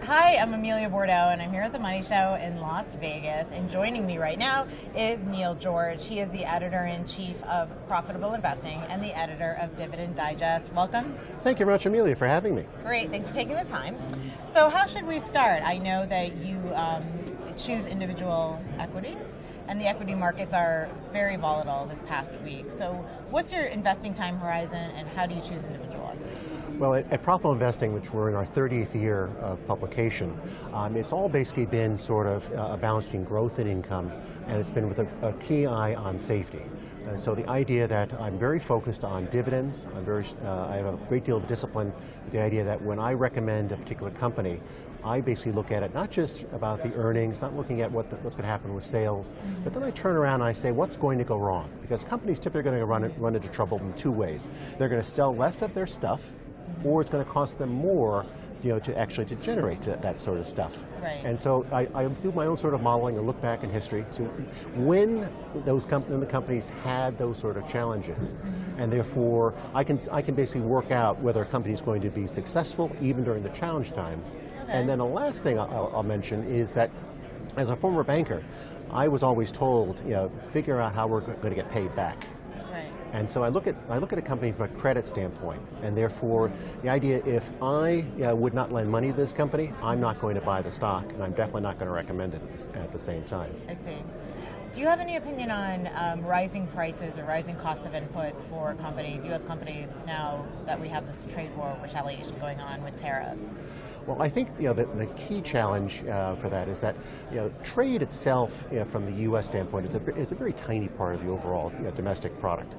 Hi, I'm Amelia Bordeaux, and I'm here at the Money Show in Las Vegas. And joining me right now is Neil George. He is the editor-in-chief of Profitable Investing and the editor of Dividend Digest. Welcome. Thank you very much, Amelia, for having me. Great, thanks for taking the time. So how should we start? I know that you choose individual equities, and the equity markets are very volatile this past week. So what's your investing time horizon, and how do you choose individual? Well, at Profitable Investing, which we're in our 30th year of publication, it's all basically been sort of a balance between growth and income, and it's been with a key eye on safety. And so the idea that I'm very focused on dividends, I have a great deal of discipline with the idea that when I recommend a particular company, I basically look at it not just about the earnings, not looking at what's going to happen with sales, but then I turn around and I say, what's going to go wrong? Because companies typically are going to run into trouble in two ways. They're going to sell less of their stuff, or it's going to cost them more, to generate that sort of stuff. Right. And so I do my own sort of modeling and look back in history to when the companies had those sort of challenges, and therefore I can basically work out whether a company is going to be successful even during the challenge times. Okay. And then the last thing I'll mention is that as a former banker, I was always told, figure out how we're going to get paid back. And so I look at a company from a credit standpoint, and therefore the idea, if I would not lend money to this company, I'm not going to buy the stock, and I'm definitely not going to recommend it at the same time. I see. Do you have any opinion on rising prices or rising costs of inputs for companies, U.S. companies, now that we have this trade war retaliation going on with tariffs? Well, I think the key challenge for that is that trade itself, from the U.S. standpoint, is a very tiny part of the overall domestic product,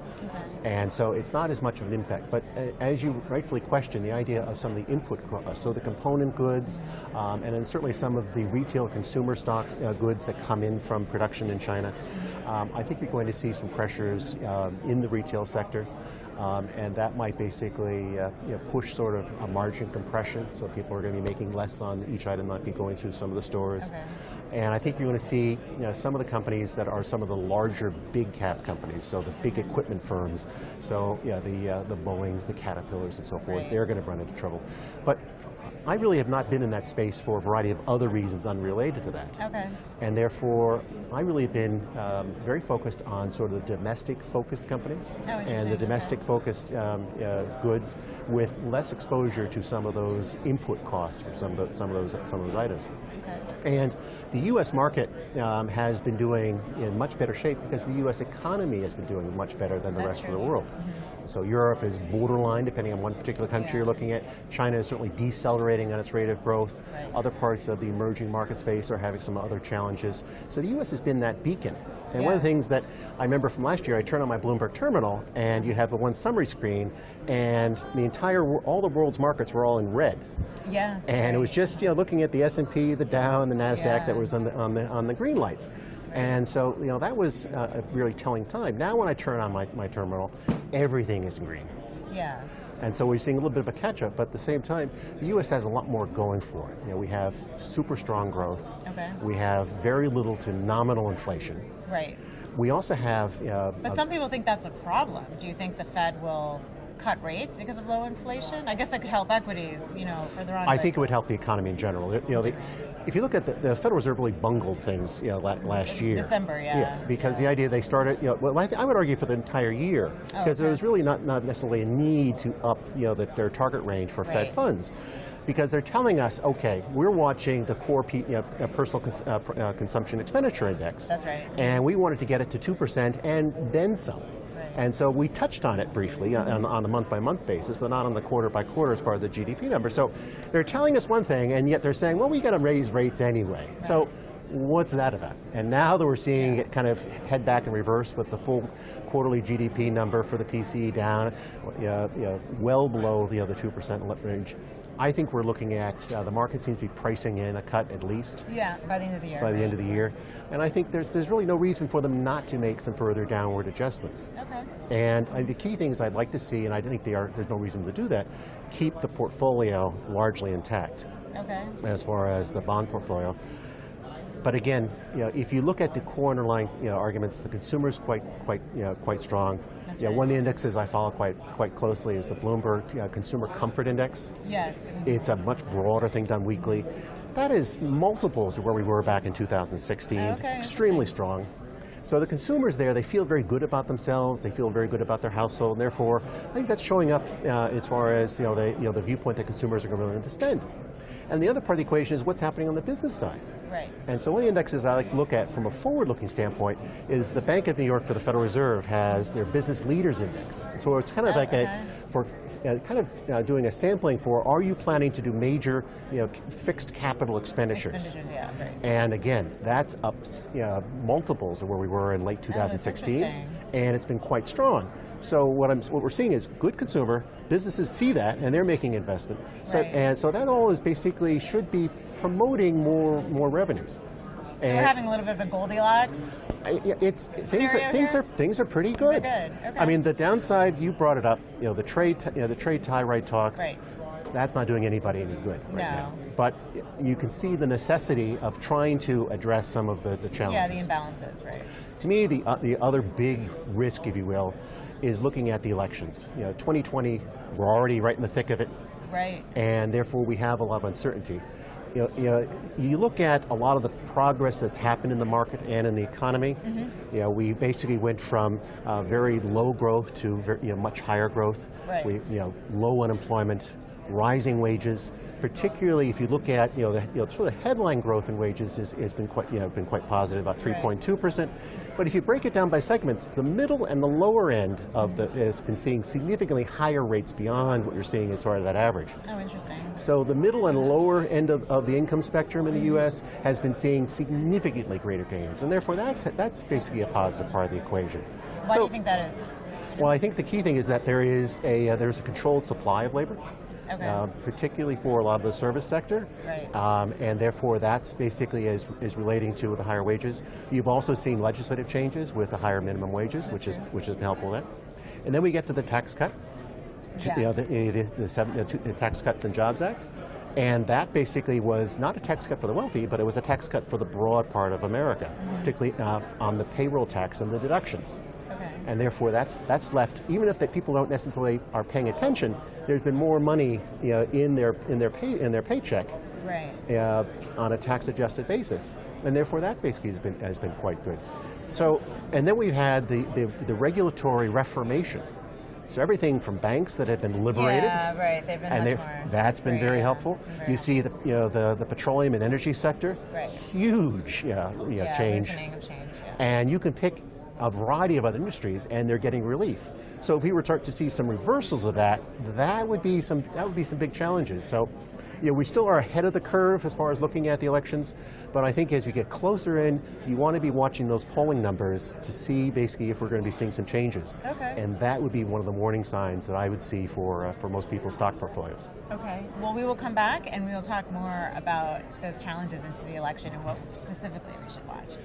and so it's not as much of an impact. But as you rightfully question, the idea of some of the input costs, so the component goods, and then certainly some of the retail consumer stock goods that come in from production in China, I think you're going to see some pressures in the retail sector. And that might basically push sort of a margin compression, so people are going to be making less on each item, might be going through some of the stores. Okay. And I think you're going to see some of the companies that are some of the larger big cap companies, so the big equipment firms, so the Boeings, the Caterpillars and so forth, they're going to run into trouble. But I really have not been in that space for a variety of other reasons unrelated to that. Okay. And therefore, I really have been very focused on sort of the domestic-focused companies and the domestic-focused goods with less exposure to some of those input costs for some of those items. Okay. And the U.S. market has been doing in much better shape because the U.S. economy has been doing much better than the rest of the world. So Europe is borderline, depending on one particular country you're looking at. China is certainly decelerating on its rate of growth. Right. Other parts of the emerging market space are having some other challenges. So the U.S. has been that beacon. And one of the things that I remember from last year, I turned on my Bloomberg terminal, and you have the one summary screen, and all the world's markets were all in red. Yeah. And it was just looking at the S&P, the Dow, and the NASDAQ that was on the green lights. And so, that was a really telling time. Now when I turn on my terminal, everything is in green. Yeah. And so we're seeing a little bit of a catch-up, but at the same time, the U.S. has a lot more going for it. We have super strong growth. Okay. We have very little to nominal inflation. Right. We also have... but some people think that's a problem. Do you think the Fed will cut rates because of low inflation? I guess that could help equities, further on. I think it would help the economy in general. If you look at the Federal Reserve really bungled things, last year. December, yeah. Yes, because the idea they started, well, I would argue for the entire year, because there was really not necessarily a need to up, their target range for Fed funds. Because they're telling us, okay, we're watching the core personal consumption expenditure index. That's right. And we wanted to get it to 2% and then some. And so we touched on it briefly on a month-by-month basis, but not on the quarter-by-quarter as part of the GDP number. So they're telling us one thing, and yet they're saying, well, we got to raise rates anyway. Right. So what's that about? And now that we're seeing it kind of head back in reverse with the full quarterly GDP number for the PCE down, well below the other 2% range, I think we're looking at, the market seems to be pricing in a cut at least. Yeah, by the end of the year. By the end of the year. And I think there's really no reason for them not to make some further downward adjustments. Okay. And the key things I'd like to see, and I think there's no reason to do that, keep the portfolio largely intact. Okay. As far as the bond portfolio. But again, if you look at the core underlying arguments, the consumer's quite strong. One of the indexes I follow quite closely is the Bloomberg Consumer Comfort Index. Yes. It's a much broader thing done weekly. That is multiples of where we were back in 2016. Okay, extremely strong. So the consumers there, they feel very good about themselves, they feel very good about their household, and therefore, I think that's showing up as far as the viewpoint that consumers are willing to spend. And the other part of the equation is what's happening on the business side. Right. And so one of the indexes I like to look at from a forward-looking standpoint is the Bank of New York for the Federal Reserve has their Business Leaders Index. So it's kind of doing a sampling for, are you planning to do major fixed capital expenditures? Yeah, right. And again, that's up multiples of where we were in late 2016, and it's been quite strong. So what we're seeing is good consumer, businesses see that, and they're making investment. So, right. And so that all is basically should be promoting more revenues. So we're having a little bit of a Goldilocks. Things are pretty good. They're good. Okay. I mean, the downside, you brought it up. The trade tie right talks. Right. That's not doing anybody any good right now. But you can see the necessity of trying to address some of the challenges. Yeah, the imbalances, right. To me, the other big risk, if you will, is looking at the elections. 2020, we're already right in the thick of it. Right. And therefore we have a lot of uncertainty. You look at a lot of the progress that's happened in the market and in the economy. Mm-hmm. We basically went from very low growth to much higher growth. Right. Low unemployment, rising wages. Particularly if you look at sort of the headline growth in wages has been quite positive, about 3.2%. But if you break it down by segments, the middle and the lower end has been seeing significantly higher rates beyond what you're seeing as far as that average. Oh, interesting. So the middle and lower end of the income spectrum in the U.S. has been seeing significantly greater gains, and therefore that's basically a positive part of the equation. Why do you think that is? Well, I think the key thing is that there's a controlled supply of labor. Okay. Particularly for a lot of the service sector, right. And therefore that's basically is relating to the higher wages. You've also seen legislative changes with the higher minimum wages, which has been helpful there. And then we get to the tax cut, the Tax Cuts and Jobs Act, and that basically was not a tax cut for the wealthy, but it was a tax cut for the broad part of America, particularly on the payroll tax and the deductions. Okay. And therefore, that's left. Even if people don't necessarily are paying attention, there's been more money in their paycheck, right. On a tax-adjusted basis, and therefore that basically has been quite good. So, and then we've had the regulatory reformation. So everything from banks that have been liberated, yeah, right. They've been much more. That's been very helpful. You see the petroleum and energy sector, right. Huge change. Of change. And you can pick a variety of other industries, and they're getting relief. So if we were to see some reversals of that, that would be some big challenges. So, we still are ahead of the curve as far as looking at the elections, but I think as you get closer in, you want to be watching those polling numbers to see basically if we're going to be seeing some changes. Okay. And that would be one of the warning signs that I would see for most people's stock portfolios. Okay. Well, we will come back and we will talk more about those challenges into the election and what specifically we should watch.